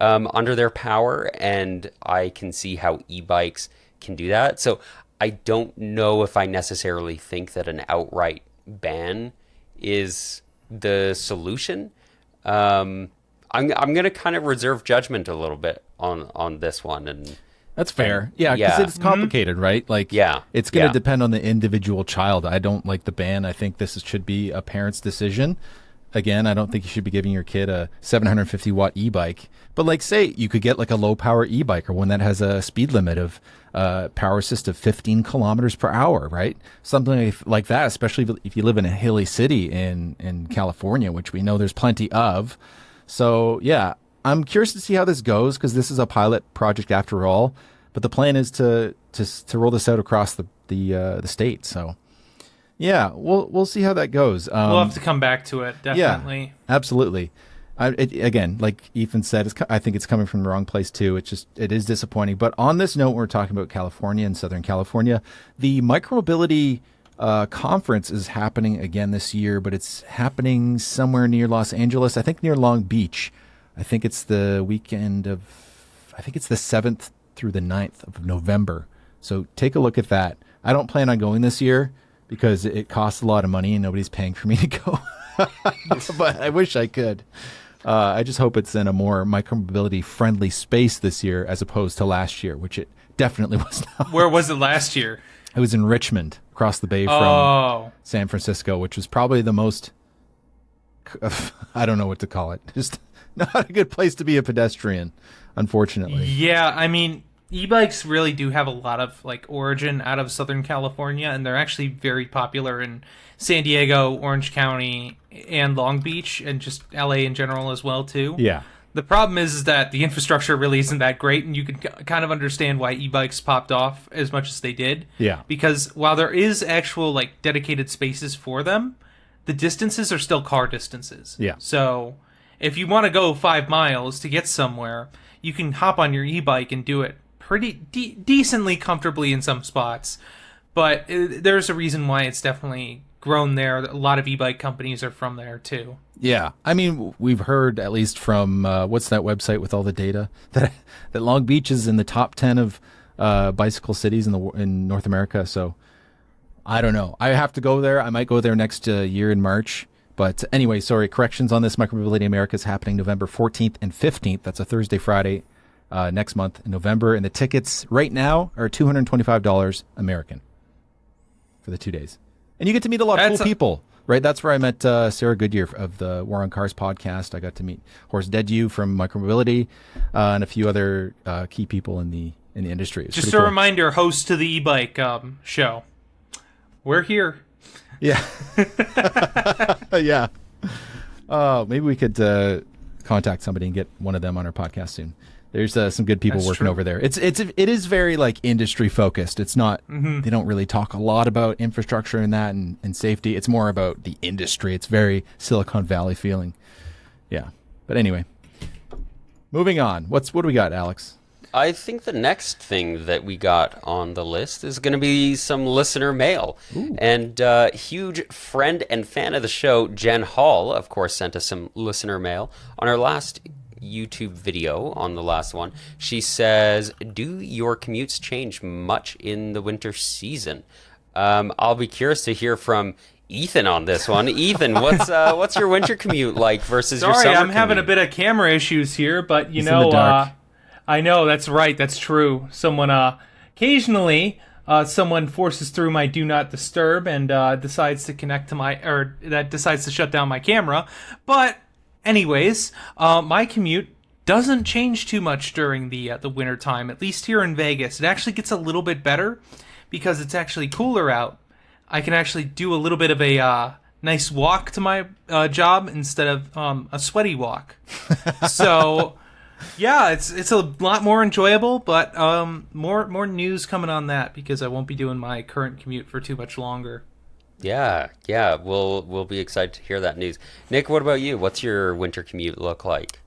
under their power. And I can see how e-bikes can do that. So I don't know if I necessarily think that an outright ban is the solution. I'm going to kind of reserve judgment a little bit on this one. And That's fair. Yeah, because yeah. it's complicated, right? Like, Yeah. it's going to Yeah. depend on the individual child. I don't like the ban. I think should be a parent's decision. Again, I don't think you should be giving your kid a 750 watt e-bike. But like, say you could get like a low power e-bike or one that has a speed limit of power assist of 15 kilometers per hour, right? Something like that, especially if you live in a hilly city in California, which we know there's plenty of. So yeah, I'm curious to see how this goes because this is a pilot project after all. But the plan is to roll this out across the state. So yeah, we'll see how that goes. We'll have to come back to it, definitely. Yeah, absolutely. Again, like Ethan said, I think it's coming from the wrong place too. It is disappointing. But on this note, we're talking about California and Southern California. The micromobility conference is happening again this year, but it's happening somewhere near Los Angeles. I think near Long Beach. I think it's the weekend of. I think it's the 7th through the 9th of November. So take a look at that. I don't plan on going this year because it costs a lot of money and nobody's paying for me to go. But I wish I could. I just hope it's in a more micromobility friendly space this year as opposed to last year, which it definitely was not. Where was it last year? It was in Richmond, across the bay from San Francisco, which was probably the most, I don't know what to call it. Just not a good place to be a pedestrian, unfortunately. Yeah, I mean, e-bikes really do have a lot of like origin out of Southern California, and they're actually very popular in San Diego, Orange County, and Long Beach, and just LA in general as well too. Yeah. The problem is that the infrastructure really isn't that great, and you can kind of understand why e-bikes popped off as much as they did. Yeah. Because while there is actual like dedicated spaces for them, the distances are still car distances. Yeah. So if you want to go 5 miles to get somewhere, you can hop on your e-bike and do it pretty decently comfortably in some spots. But there's a reason why it's definitely grown there. A lot of e-bike companies are from there too. Yeah. I mean, we've heard, at least from, what's that website with all the data, that Long Beach is in the top 10 of bicycle cities in North America. So I don't know. I have to go there. I might go there next year in March. But anyway, sorry, corrections on this. Micromobility America is happening November 14th and 15th. That's a Thursday, Friday next month in November. And the tickets right now are $225 American for the 2 days. And you get to meet a lot of cool people, right? That's where I met Sarah Goodyear of the War on Cars podcast. I got to meet Horst Dedew from Micromobility and a few other key people in the industry. Just a reminder, host to the e-bike show. We're here. Yeah. Yeah. Maybe we could contact somebody and get one of them on our podcast soon. There's some good people working over there. It is very like industry focused. It's not, they don't really talk a lot about infrastructure and that and safety. It's more about the industry. It's very Silicon Valley feeling. Yeah. But anyway, moving on. What do we got, Alex? I think the next thing that we got on the list is going to be some listener mail. Ooh. And huge friend and fan of the show, Jen Hall, of course, sent us some listener mail on our last YouTube video. On the last one, she says, do your commutes change much in the winter season? I'll be curious to hear from Ethan on this one. Ethan, what's your winter commute like versus your summer Sorry, I'm commute? having a bit of camera issues here, but you know, I know, that's right, that's true. Someone occasionally someone forces through my do not disturb and decides to decides to shut down my camera. But anyways, my commute doesn't change too much during the winter time, at least here in Vegas. It actually gets a little bit better because it's actually cooler out, I can actually do a little bit of a nice walk to my job instead of a sweaty walk. So, yeah, it's a lot more enjoyable, but more news coming on that because I won't be doing my current commute for too much longer. Yeah, yeah, we'll be excited to hear that news. Nick, what about you? What's your winter commute look like?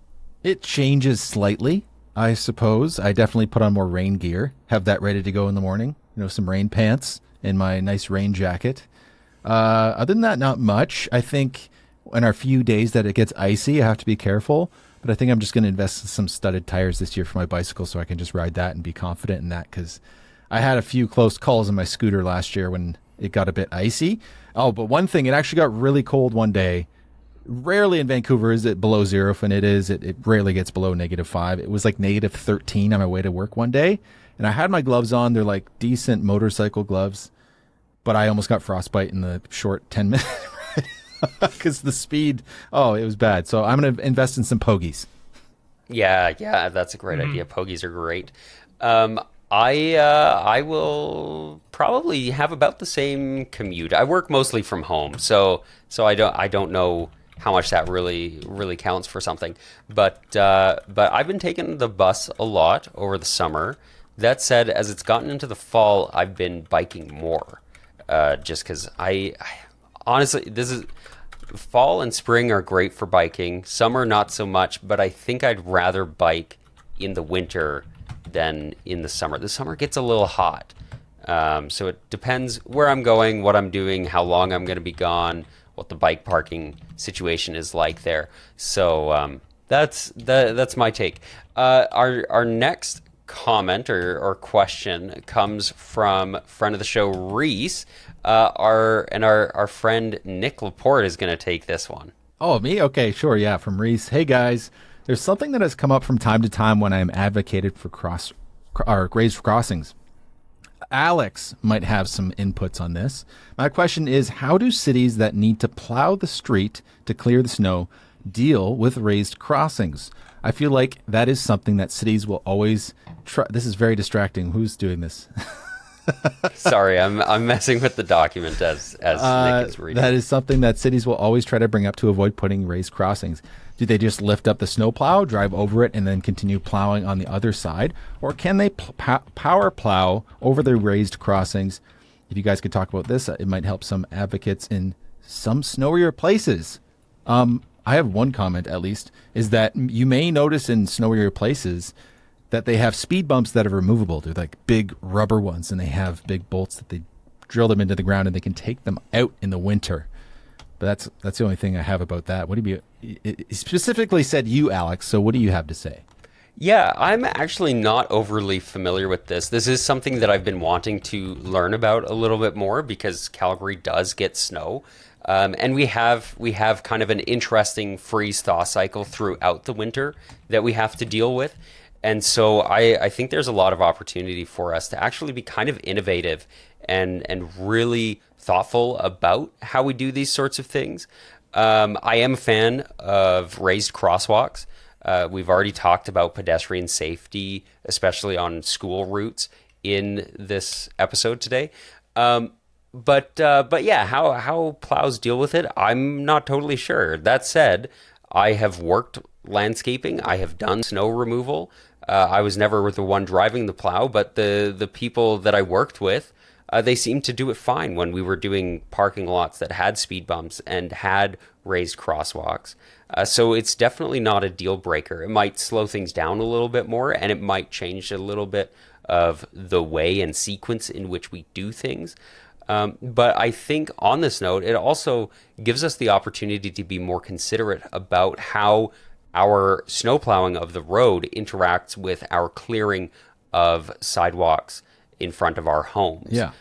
It changes slightly, I suppose. I definitely put on more rain gear, have that ready to go in the morning. Some rain pants and my nice rain jacket. Other than that, not much. I think in our few days that it gets icy, I have to be careful. But I think I'm just going to invest in some studded tires this year for my bicycle so I can just ride that and be confident in that because I had a few close calls on my scooter last year when it got a bit icy. Oh, but one thing, it actually got really cold one day. Rarely in Vancouver is it below zero. When it is, it rarely gets below -5. It was like -13 on my way to work one day. And I had my gloves on. They're like decent motorcycle gloves. But I almost got frostbite in the short 10 minutes because the speed, it was bad. So I'm going to invest in some pogies. Yeah, that's a great idea. Pogies are great. I will probably have about the same commute. I work mostly from home, so I don't know how much that really counts for something. But I've been taking the bus a lot over the summer. That said, as it's gotten into the fall, I've been biking more. Just because I honestly, this is fall and spring are great for biking. Summer not so much, but I think I'd rather bike in the winter than in the summer. The summer gets a little hot. So it depends where I'm going, what I'm doing, how long I'm going to be gone, what the bike parking situation is like there. So that's my take. Our next comment or question comes from friend of the show Reese. Our friend Nick Laporte is going to take this one. Oh, me? Okay, sure. Yeah, from Reese. Hey guys, there's something that has come up from time to time when I am advocated for raised crossings. Alex might have some inputs on this. My question is, how do cities that need to plow the street to clear the snow deal with raised crossings? I feel like that is something that cities will always try. This is very distracting. Who's doing this? Sorry, I'm messing with the document as Nick is reading. That is something that cities will always try to bring up to avoid putting raised crossings. Do they just lift up the snowplow, drive over it, and then continue plowing on the other side? Or can they power plow over the raised crossings? If you guys could talk about this, it might help some advocates in some snowier places. I have one comment, at least, is that you may notice in snowier places that they have speed bumps that are removable. They're like big rubber ones, and they have big bolts that they drill them into the ground, and they can take them out in the winter. But that's the only thing I have about that. What do you? It specifically said you, Alex. So what do you have to say? Yeah, I'm actually not overly familiar with this. This is something that I've been wanting to learn about a little bit more because Calgary does get snow. And we have kind of an interesting freeze-thaw cycle throughout the winter that we have to deal with. And so I think there's a lot of opportunity for us to actually be kind of innovative and really thoughtful about how we do these sorts of things. I am a fan of raised crosswalks. We've already talked about pedestrian safety, especially on school routes in this episode today. But yeah, how plows deal with it, I'm not totally sure. That said, I have worked landscaping. I have done snow removal. I was never the one driving the plow, but the people that I worked with, they seemed to do it fine when we were doing parking lots that had speed bumps and had raised crosswalks. So it's definitely not a deal breaker. It might slow things down a little bit more, and it might change a little bit of the way and sequence in which we do things. But I think on this note, it also gives us the opportunity to be more considerate about how our snow plowing of the road interacts with our clearing of sidewalks in front of our homes. Yeah.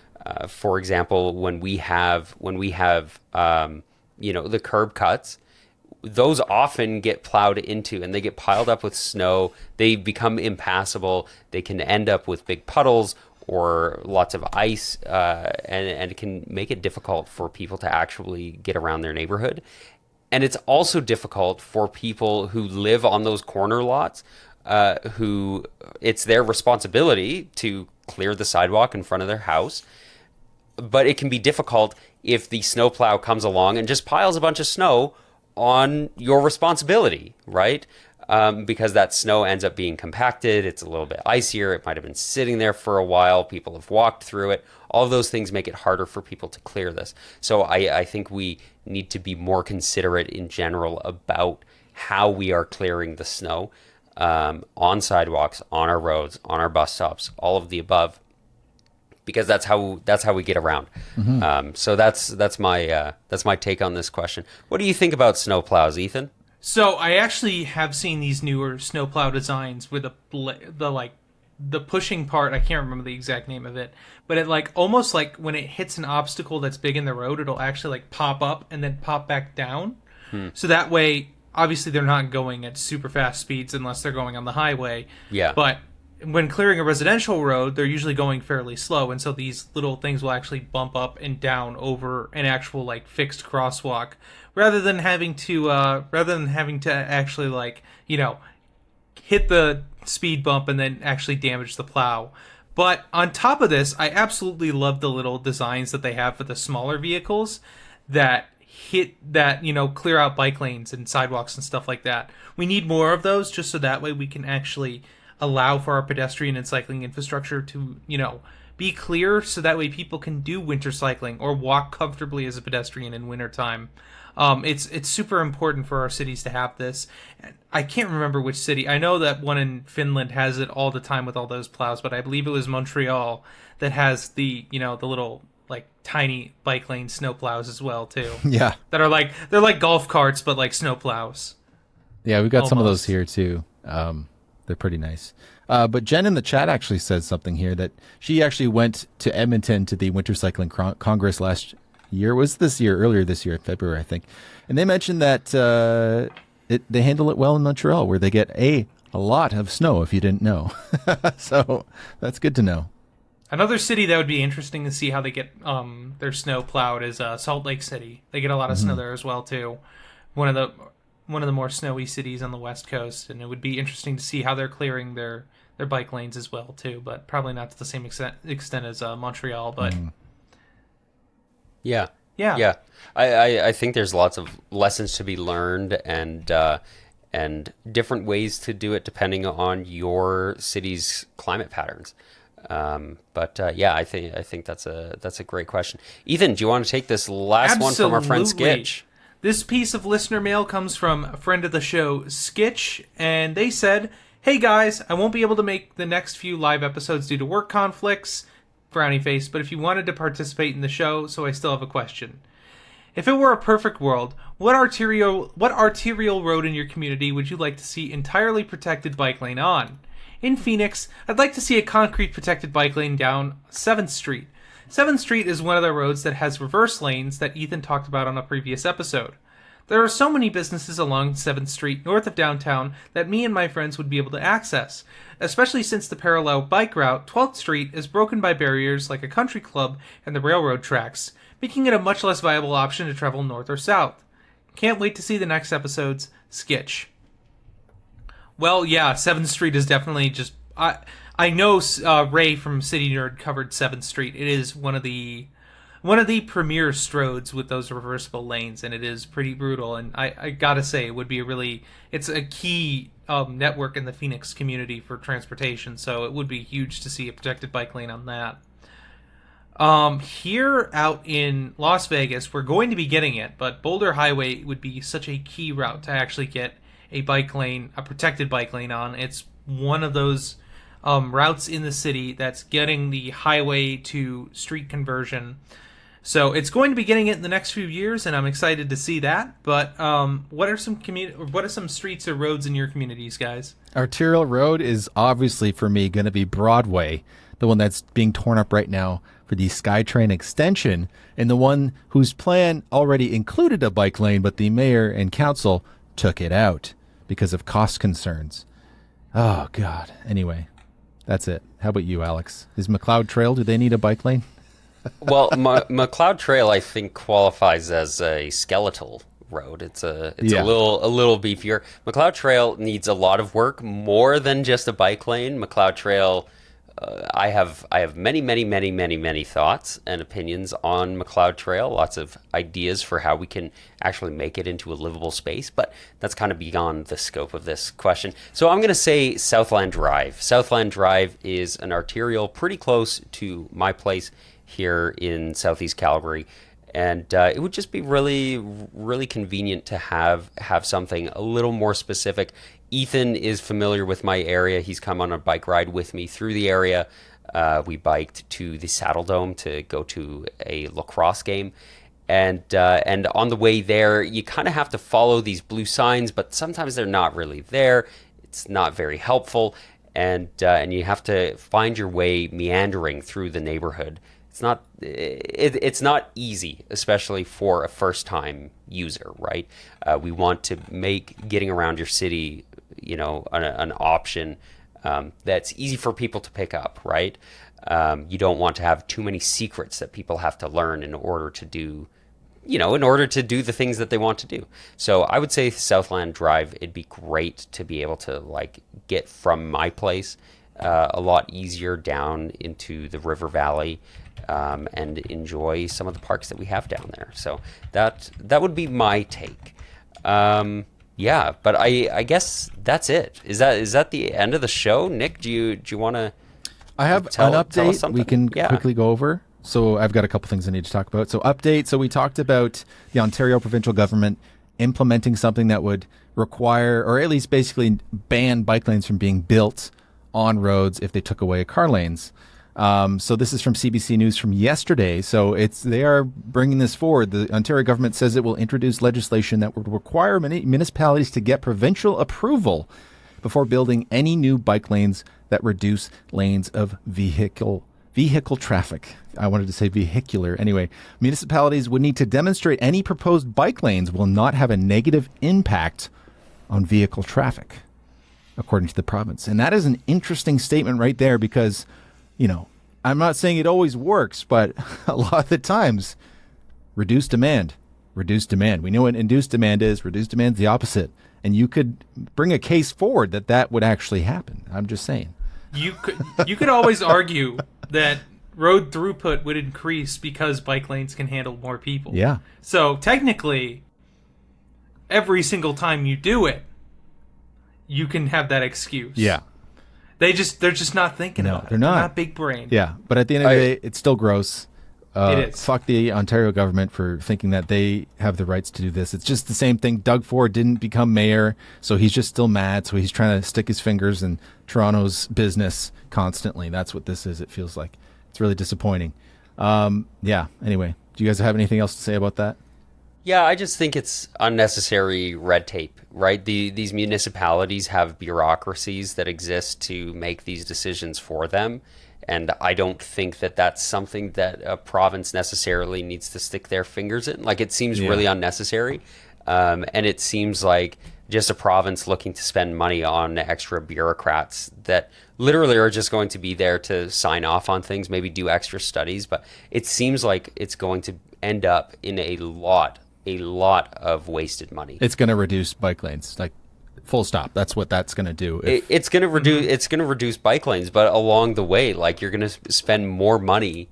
For example, when we have the curb cuts, those often get plowed into and they get piled up with snow. They become impassable. They can end up with big puddles or lots of ice, and it can make it difficult for people to actually get around their neighborhood. And it's also difficult for people who live on those corner lots who it's their responsibility to clear the sidewalk in front of their house. But it can be difficult if the snowplow comes along and just piles a bunch of snow on your responsibility, right? Because that snow ends up being compacted. It's a little bit icier. It might have been sitting there for a while. People have walked through it. All of those things make it harder for people to clear this. So I think we need to be more considerate in general about how we are clearing the snow on sidewalks, on our roads, on our bus stops, all of the above, because that's how we get around. So that's my take on this question. What do you think about snowplows, Ethan? So I actually have seen these newer snowplow designs where the pushing part, I can't remember the exact name of it, but it like almost like when it hits an obstacle that's big in the road, it'll actually like pop up and then pop back down. So that way, obviously they're not going at super fast speeds unless they're going on the highway. Yeah. But when clearing a residential road, they're usually going fairly slow, and so these little things will actually bump up and down over an actual like fixed crosswalk, rather than having to actually like, you know, hit the speed bump and then actually damage the plow. But on top of this, I absolutely love the little designs that they have for the smaller vehicles that clear out bike lanes and sidewalks and stuff like that. We need more of those, just so that way we can actually allow for our pedestrian and cycling infrastructure to, you know, be clear, so that way people can do winter cycling or walk comfortably as a pedestrian in wintertime. It's super important for our cities to have this. I can't remember which city. I know that one in Finland has it all the time with all those plows, but I believe it was Montreal that has the little like tiny bike lane snow plows as well too. Yeah. That are like, they're like golf carts but like snow plows. Yeah, we've got some of those Almost. here too. They're pretty nice. But Jen in the chat actually says something here that she actually went to Edmonton to the Winter Cycling Congress last year. Was this year, earlier this year, in February, I think. And they mentioned that they handle it well in Montreal, where they get a lot of snow, if you didn't know. So that's good to know. Another city that would be interesting to see how they get their snow plowed is Salt Lake City. They get a lot of snow there as well too. One of the more snowy cities on the West Coast, and it would be interesting to see how they're clearing their bike lanes as well too. But probably not to the same extent as Montreal. But Yeah. Yeah. I think there's lots of lessons to be learned and different ways to do it depending on your city's climate patterns. I think that's a great question. Ethan, do you want to take this last one from our friend Absolutely. Skitch? This piece of listener mail comes from a friend of the show, Skitch, and they said, "Hey guys, I won't be able to make the next few live episodes due to work conflicts," frowny face, "but if you wanted to participate in the show, so I still have a question. If it were a perfect world, what arterial road in your community would you like to see entirely protected bike lane on? In Phoenix, I'd like to see a concrete protected bike lane down 7th Street. 7th Street is one of the roads that has reverse lanes that Ethan talked about on a previous episode. There are so many businesses along 7th Street north of downtown that me and my friends would be able to access, especially since the parallel bike route, 12th Street, is broken by barriers like a country club and the railroad tracks, making it a much less viable option to travel north or south. Can't wait to see the next episodes. Skitch." Well, yeah, 7th Street is definitely just... I know Ray from City Nerd covered 7th Street. It is one of the premier stroads with those reversible lanes, and it is pretty brutal. And I gotta say, it would be it's a key network in the Phoenix community for transportation, so it would be huge to see a protected bike lane on that. Here out in Las Vegas, we're going to be getting it, but Boulder Highway would be such a key route to actually get a protected bike lane on. It's one of those routes in the city that's getting the highway to street conversion. So it's going to be getting it in the next few years, and I'm excited to see that. But what are some streets or roads in your communities, guys? Arterial road is obviously for me going to be Broadway, the one that's being torn up right now for the SkyTrain extension, and the one whose plan already included a bike lane, but the mayor and council took it out because of cost concerns. Oh, God. Anyway, that's it. How about you, Alex? Is McLeod Trail, do they need a bike lane? Well, McLeod Trail, I think, qualifies as a skeletal road. It's a Yeah. little beefier. McLeod Trail needs a lot of work, more than just a bike lane. McLeod Trail, I have many thoughts and opinions on McLeod Trail. Lots of ideas for how we can actually make it into a livable space, but that's kind of beyond the scope of this question. So I'm going to say Southland Drive. Southland Drive is an arterial pretty close to my place here in Southeast Calgary. And it would just be really convenient to have something a little more specific. Ethan is familiar with my area. He's come on a bike ride with me through the area. We biked to the Saddle Dome to go to a lacrosse game. And on the way there, you kind of have to follow these blue signs, but sometimes they're not really there. It's not very helpful. And you have to find your way meandering through the neighborhood. It's not easy, especially for a first-time user, right? We want to make getting around your city, an option that's easy for people to pick up, right? You don't want to have too many secrets that people have to learn in order to do the things that they want to do. So I would say Southland Drive, it'd be great to be able to get from my place a lot easier down into the river valley. And enjoy some of the parks that we have down there. So that would be my take. Yeah, but I guess that's it. Is that the end of the show? Nick, do you want to? I have an update we can quickly go over. So I've got a couple things I need to talk about. So update. So we talked about the Ontario provincial government implementing something that would require, or at least basically ban bike lanes from being built on roads if they took away car lanes. So this is from CBC News from yesterday. So they are bringing this forward. The Ontario government says it will introduce legislation that would require many municipalities to get provincial approval before building any new bike lanes that reduce lanes of vehicle traffic. I wanted to say vehicular. Anyway, municipalities would need to demonstrate any proposed bike lanes will not have a negative impact on vehicle traffic, according to the province. And that is an interesting statement right there because, I'm not saying it always works, but a lot of the times, reduced demand. We know what induced demand is. Reduced demand is the opposite. And you could bring a case forward that would actually happen. I'm just saying. You could always argue that road throughput would increase because bike lanes can handle more people. Yeah. So technically, every single time you do it, you can have that excuse. Yeah. They're just not thinking about it. They're not. They're not big brain. Yeah, but at the end of the day, it's still gross. It is. Fuck the Ontario government for thinking that they have the rights to do this. It's just the same thing. Doug Ford didn't become mayor, so he's just still mad. So he's trying to stick his fingers in Toronto's business constantly. That's what this is. It feels like it's really disappointing. Yeah. Anyway, do you guys have anything else to say about that? Yeah, I just think it's unnecessary red tape, right? These municipalities have bureaucracies that exist to make these decisions for them. And I don't think that that's something that a province necessarily needs to stick their fingers in. It seems really unnecessary. And it seems like just a province looking to spend money on extra bureaucrats that literally are just going to be there to sign off on things, maybe do extra studies. But it seems like it's going to end up in a lot of wasted money. It's going to reduce bike lanes, full stop. That's what that's going to do. It's going to reduce bike lanes, but along the way, you're going to spend more money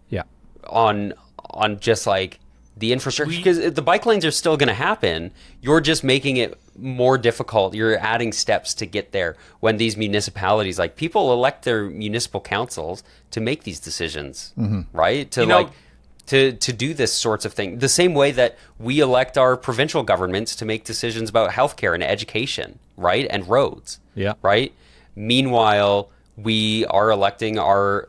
on just the infrastructure, because the bike lanes are still going to happen. You're just making it more difficult. You're adding steps to get there when these municipalities, people elect their municipal councils to make these decisions, right? To do this sorts of thing, the same way that we elect our provincial governments to make decisions about healthcare and education, right? And roads, right? Meanwhile, we are electing our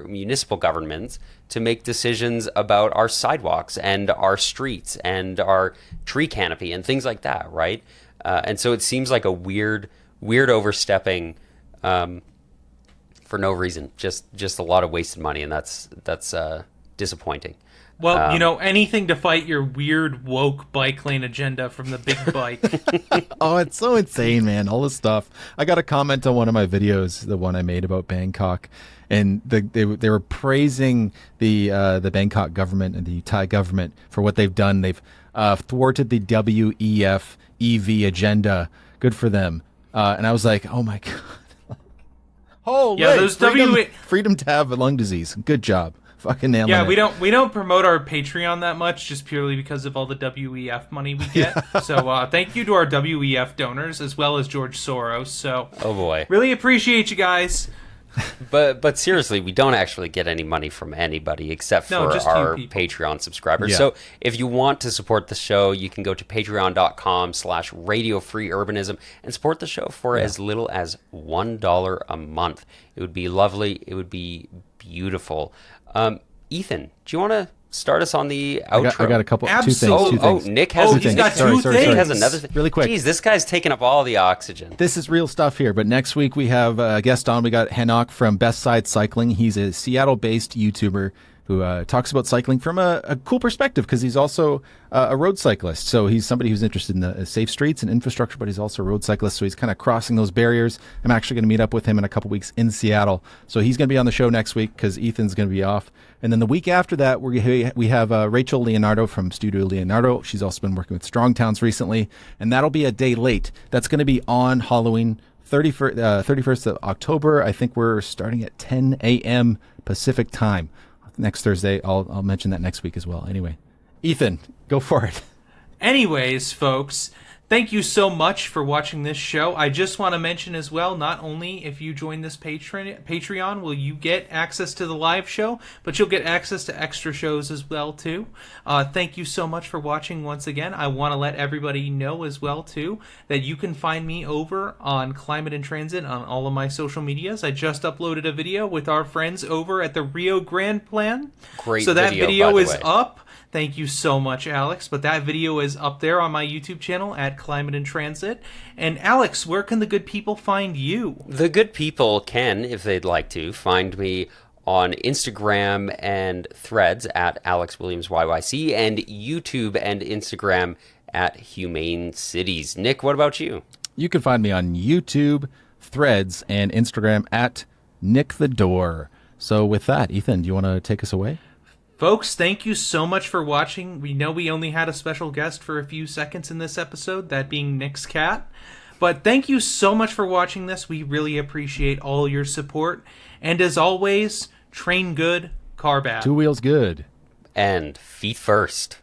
municipal governments to make decisions about our sidewalks and our streets and our tree canopy and things like that, right? And so it seems like a weird overstepping for no reason, just a lot of wasted money, and that's disappointing. Well, anything to fight your weird woke bike lane agenda from the big bike. Oh, it's so insane, man. All this stuff. I got a comment on one of my videos, the one I made about Bangkok, and they were praising the Bangkok government and the Thai government for what they've done. They've thwarted the WEF EV agenda. Good for them. And I was like, oh my God. Holy Yeah, those freedom to have lung disease. Good job. Fucking nailing it. Yeah, we don't promote our Patreon that much just purely because of all the WEF money we get. So thank you to our WEF donors as well as George Soros. So Oh boy. really appreciate you guys. But seriously, we don't actually get any money from anybody except No, for just you our people. Patreon subscribers. Yeah. So if you want to support the show, you can go to patreon.com/radiofreeurbanism and support the show for as little as $1 a month. It would be lovely. It would be beautiful. Ethan, do you want to start us on the outro? I got a couple, Absolutely. two things. Nick has Oh, he's got Sorry, two sorry, things. Nick has another thing. Really quick. Jeez, this guy's taking up all the oxygen. This is real stuff here, but next week we have a guest on. We got Hanok from Best Side Cycling. He's a Seattle-based YouTuber who talks about cycling from a cool perspective because he's also a road cyclist. So he's somebody who's interested in the safe streets and infrastructure, but he's also a road cyclist. So he's kind of crossing those barriers. I'm actually going to meet up with him in a couple weeks in Seattle. So he's going to be on the show next week because Ethan's going to be off. And then the week after that, we have Rachel Leonardo from Studio Leonardo. She's also been working with Strong Towns recently, and that'll be a day late. That's going to be on Halloween, 31st of October. I think we're starting at 10 a.m. Pacific time. Next Thursday. I'll mention that next week as well. Anyway, Ethan, go for it. Anyways, folks, thank you so much for watching this show. I just want to mention as well, not only if you join this Patreon will you get access to the live show, but you'll get access to extra shows as well, too. Thank you so much for watching once again. I want to let everybody know as well, too, that you can find me over on Climate and Transit on all of my social medias. I just uploaded a video with our friends over at the Rio Grande Plan. Great So that video, by the is way. up. Thank you so much, Alex. But that video is up there on my YouTube channel at Climate and Transit. And Alex, where can the good people find you? The good people can, if they'd like to, find me on Instagram and Threads at AlexWilliamsYYC and YouTube and Instagram at Humane Cities. Nick, what about you? You can find me on YouTube, Threads, and Instagram at Nick the Door. So with that, Ethan, do you want to take us away? Folks, thank you so much for watching. We know we only had a special guest for a few seconds in this episode, that being Nick's cat. But thank you so much for watching this. We really appreciate all your support. And as always, train good, car bad. Two wheels good. And feet first.